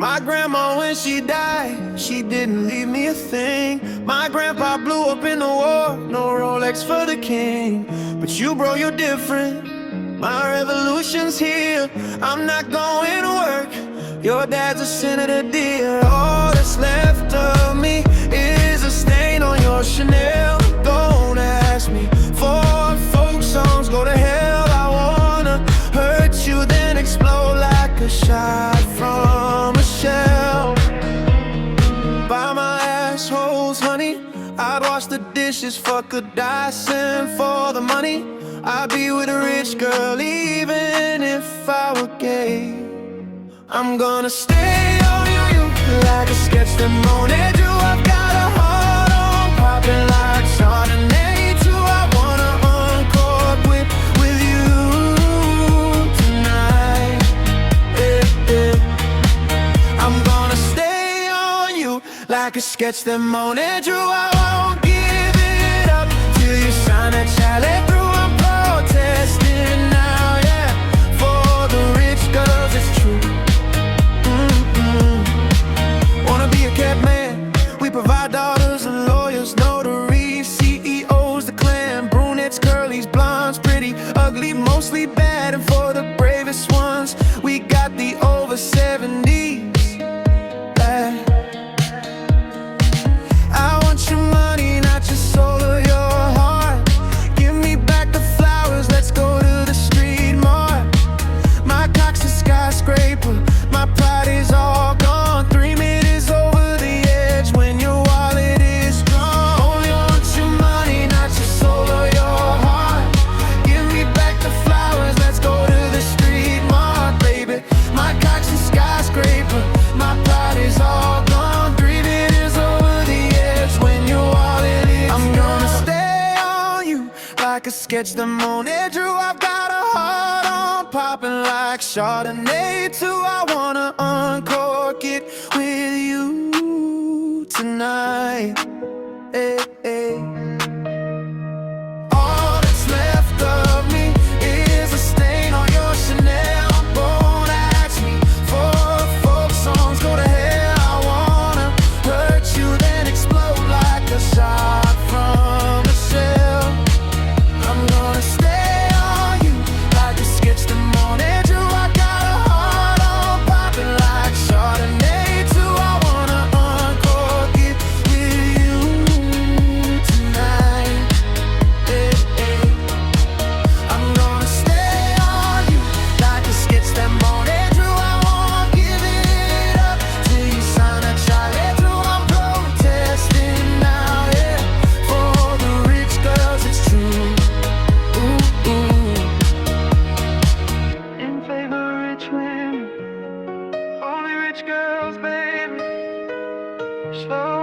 My grandma, when she died, she didn't leave me a thing. My grandpa blew up in the war, no Rolex for the king. But you, bro, you're different. My revolution's here. I'm not going to work. Your dad's a senator, dear. All that's left of me is a stain on your Chanel. Don't ask me for folk songs, go to hell. I wanna hurt you, then explode like a shot from a shell. Buy my assholes, honey. I'd wash the dishes, fuck a Dyson for the money. I'd be with a rich girl even if I were gay. I'm gonna stay on you like a sketch that Monet drew. I've got a heart on popping like Chardonnay too. I wanna uncork with you tonight. I'm gonna stay on you like a sketch that Monet drew. I won't give it up till you sign that chalet through. I'm protesting now, yeah, for the rich girls, it's true. Wanna be a cat man. We provide daughters and lawyers, notaries, CEOs, the clan. Brunettes, curlies, blondes, pretty, ugly, mostly bad. And for the bravest ones, we got the over 70s. I want your money, not your soul or your heart. Give me back the flowers, let's go to the street mart. My cock's a skyscraper, my pride is all gone. 3 minutes over the edge when your wallet is gone. Only want your money, not your soul or your heart. Give me back the flowers, let's go to the street mart, baby. My cock's a skyscraper, my pride is all gone. 3 minutes over the edge when your wallet is I'm gonna stay on you like a sketch that Monet drew. I've got a heart on popping like Chardonnay too. I wanna uncork it with you tonight. Hey, hey. All that's left of me is a stain on your Chanel. Won't ask me for folk songs, go to hell. I wanna hurt you, then explode like a shot from a shell. I'm gonna stay on you like a sketch that Monet drew. I got a heart on popping like Chardonnay too. I wanna uncork it with you tonight. Hey, hey. I'm gonna stay on you like a sketch that Monet drew. I won't give it up till you sign a chalet through. I'm protesting now, yeah, for the rich girls, it's true. Ooh, ooh. In favor of rich women, only rich girls, baby. Slow